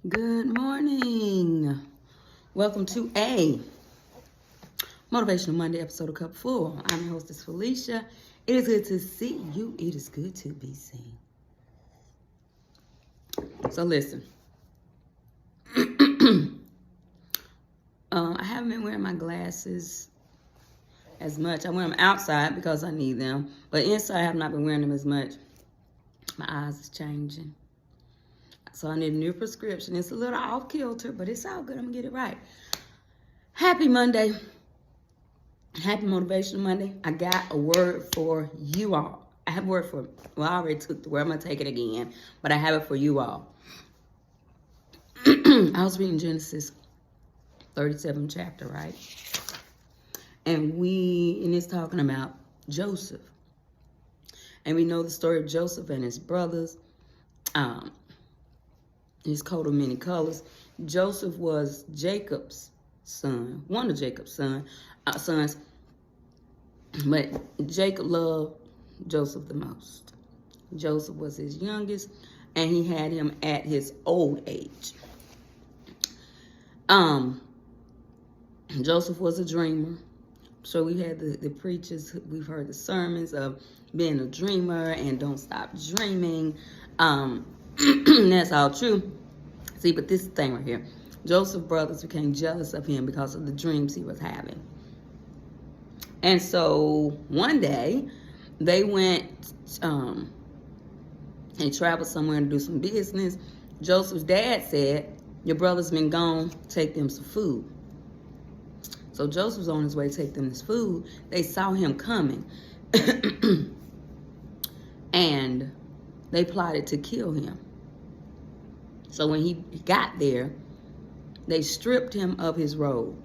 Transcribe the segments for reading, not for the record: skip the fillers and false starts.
Good morning. Welcome to a Motivational Monday episode of Cupful. I'm your hostess, Felicia. It is good to see you. It is good to be seen. So listen. I haven't been wearing my glasses as much. I wear them outside because I need them. But inside, I have not been wearing them as much. My eyes is changing. So I need a new prescription. It's a little off kilter, but it's all good. I'm going to get it right. Happy Monday. Happy Motivational Monday. I got a word for you all. I have a word for, well, I already took the word. I'm going to take it again, but I have it for you all. I was reading Genesis 37th chapter, right? And it's talking about Joseph. And we know the story of Joseph and his brothers. His coat of many colors. Joseph was Jacob's son, one of Jacob's sons, but Jacob loved Joseph the most. Joseph was his youngest, and he had him at his old age. Joseph was a dreamer. So we had the preachers, we've heard the sermons of being a dreamer and don't stop dreaming. That's all true. See, but this thing right here, Joseph's brothers became jealous of him because of the dreams he was having. And so one day, they went, they traveled somewhere to do some business. Joseph's dad said, your brother's been gone, take them some food. So Joseph's on his way to take them this food. They saw him coming. And they plotted to kill him. So when he got there, they stripped him of his robe.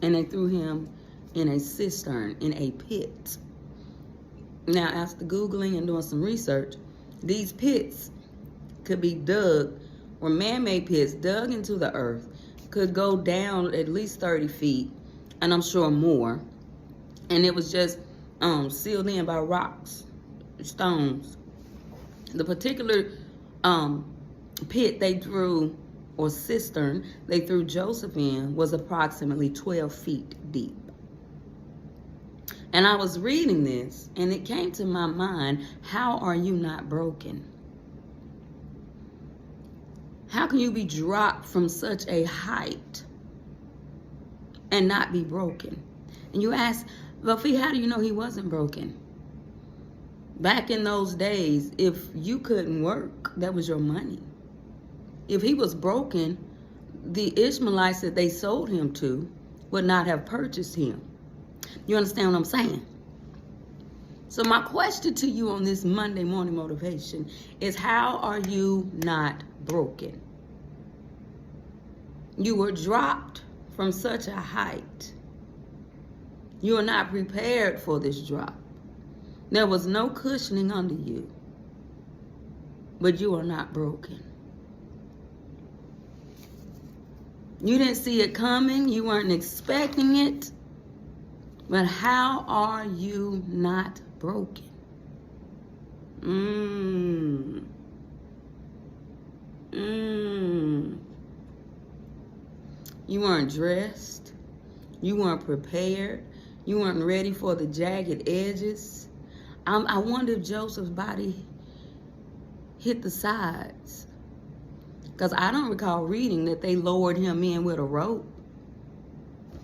And they threw him in a cistern, in a pit. Now, after Googling and doing some research, these pits could be dug, or man-made pits dug into the earth, could go down at least 30 feet, and I'm sure more. And it was just sealed in by rocks, stones. The particular pit they threw, or cistern they threw Joseph in, was approximately 12 feet deep. And I was reading this, and it came to my mind, how are you not broken? How can you be dropped from such a height and not be broken? And you ask, well, Fee, how do you know he wasn't broken? Back in those days, if you couldn't work, that was your money. If he was broken, the Ishmaelites that they sold him to would not have purchased him. You understand what I'm saying? So my question to you on this Monday morning motivation is, how are you not broken? You were dropped from such a height. You are not prepared for this drop. There was no cushioning under you, but you are not broken. You didn't see it coming. You weren't expecting it. But how are you not broken? You weren't dressed. You weren't prepared. You weren't ready for the jagged edges. I wonder if Joseph's body hit the sides. Because I don't recall reading that they lowered him in with a rope.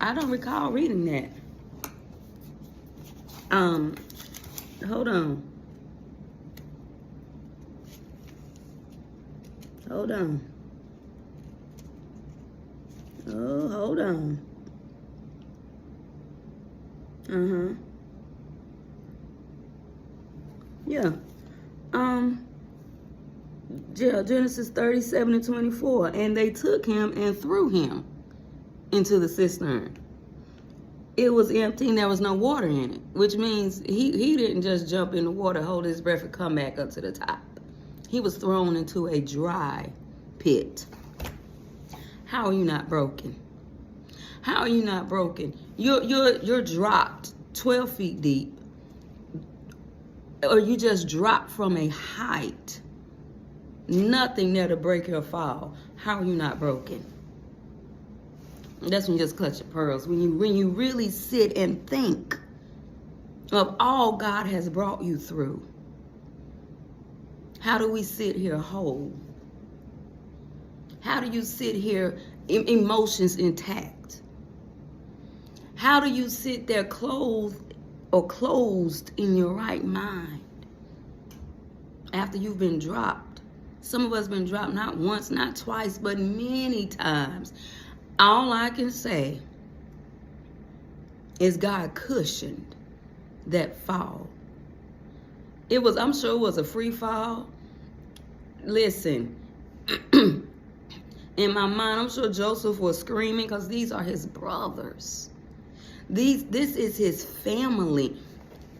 I don't recall reading that. Hold on. Hold on. Oh, hold on. Yeah. Genesis 37:24. And they took him and threw him into the cistern. It was empty and there was no water in it, which means he didn't just jump in the water, hold his breath, and come back up to the top. He was thrown into a dry pit. How are you not broken? How are you not broken? You're dropped 12 feet deep, or you just dropped from a height Nothing there to break or fall. How are you not broken? That's when you just clutch your pearls. When you really sit and think of all God has brought you through. How do we sit here whole? How do you sit here emotions intact? How do you sit there clothed in your right mind after you've been dropped? Some of us been dropped not once, not twice, but many times. All I can say is God cushioned that fall. I'm sure it was a free fall. Listen, in my mind, I'm sure Joseph was screaming because these are his brothers. This is his family.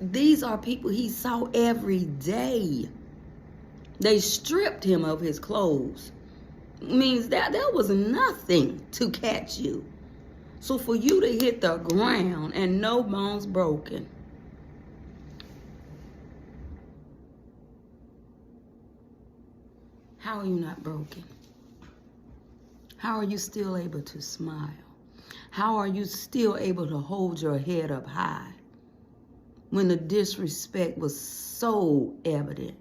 These are people he saw every day. They stripped him of his clothes. Means that there was nothing to catch you. So for you to hit the ground and no bones broken. How are you not broken? How are you still able to smile? How are you still able to hold your head up high when the disrespect was so evident?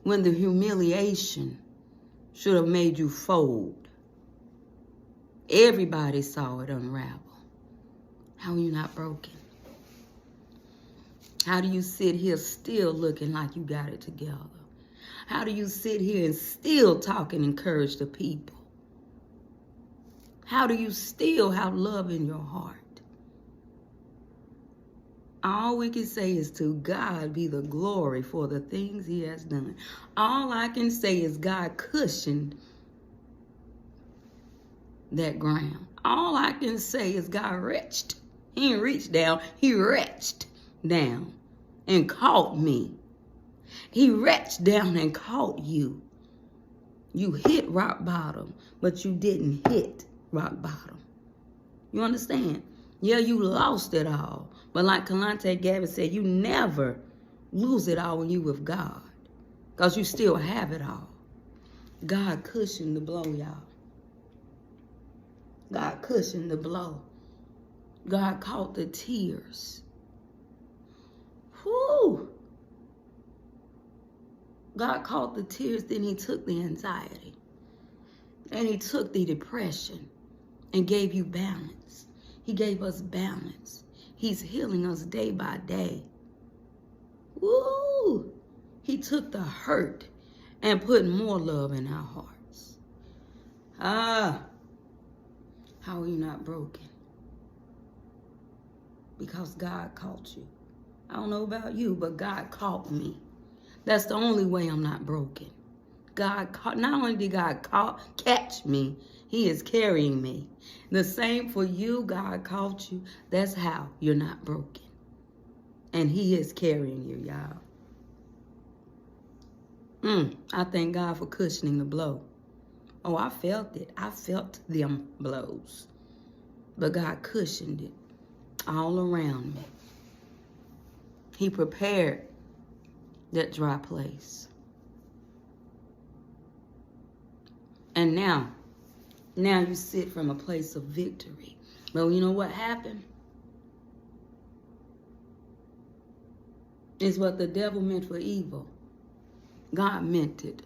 When the humiliation should have made you fold. Everybody saw it unravel. How are you not broken? How do you sit here still looking like you got it together? How do you sit here and still talk and encourage the people? How do you still have love in your heart? All we can say is to God be the glory for the things he has done. All I can say is God cushioned that ground. All I can say is God reached. He didn't reach down. He reached down and caught me. He reached down and caught you. You hit rock bottom, but you didn't hit rock bottom. You understand? Yeah, you lost it all. But like Kalante Gavin said, you never lose it all when you with God. Because you still have it all. God cushioned the blow, y'all. God cushioned the blow. God caught the tears. Whew. God caught the tears, then he took the anxiety. And he took the depression and gave you balance. He gave us balance. He's healing us day by day. Woo! He took the hurt and put more love in our hearts. How are you not broken? Because God caught you. I don't know about you, but God caught me. That's the only way I'm not broken. God caught, not only did God catch me, he is carrying me. The same for you, God caught you. That's how you're not broken. And he is carrying you, y'all. I thank God for cushioning the blow. Oh, I felt it. I felt them blows. But God cushioned it all around me. He prepared that dry place. And now you sit from a place of victory. But you know what happened? It's what the devil meant for evil. God meant it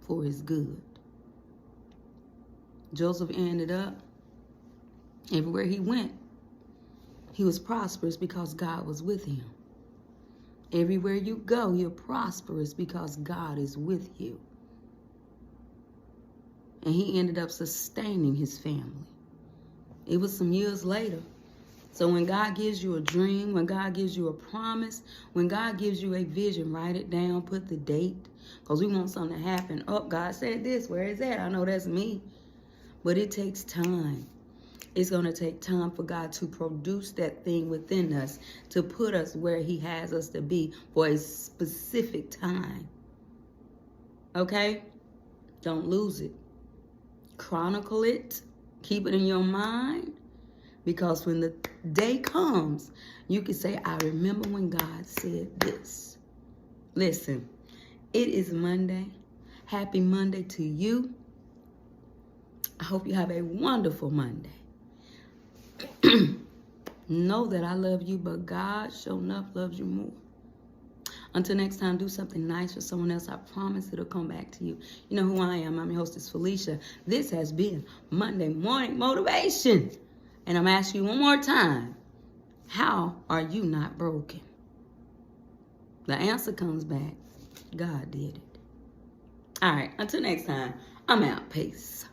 for his good. Joseph ended up, everywhere he went, he was prosperous because God was with him. Everywhere you go, you're prosperous because God is with you. And he ended up sustaining his family. It was some years later. So when God gives you a dream, when God gives you a promise, when God gives you a vision, write it down, put the date. Because we want something to happen. Oh, God said this. Where is that? I know that's me. But it takes time. It's going to take time for God to produce that thing within us, to put us where he has us to be for a specific time. Okay? Don't lose it. Chronicle it. Keep it in your mind. Because when the day comes, you can say, I remember when God said this. Listen, it is Monday. Happy Monday to you. I hope you have a wonderful Monday. Know that I love you, but God sure enough loves you more. Until next time, do something nice for someone else. I promise it'll come back to you. You know who I am. I'm your hostess, Felicia. This has been Monday Morning Motivation. And I'm asking you one more time, how are you not broken? The answer comes back, God did it. All right, until next time, I'm out. Peace.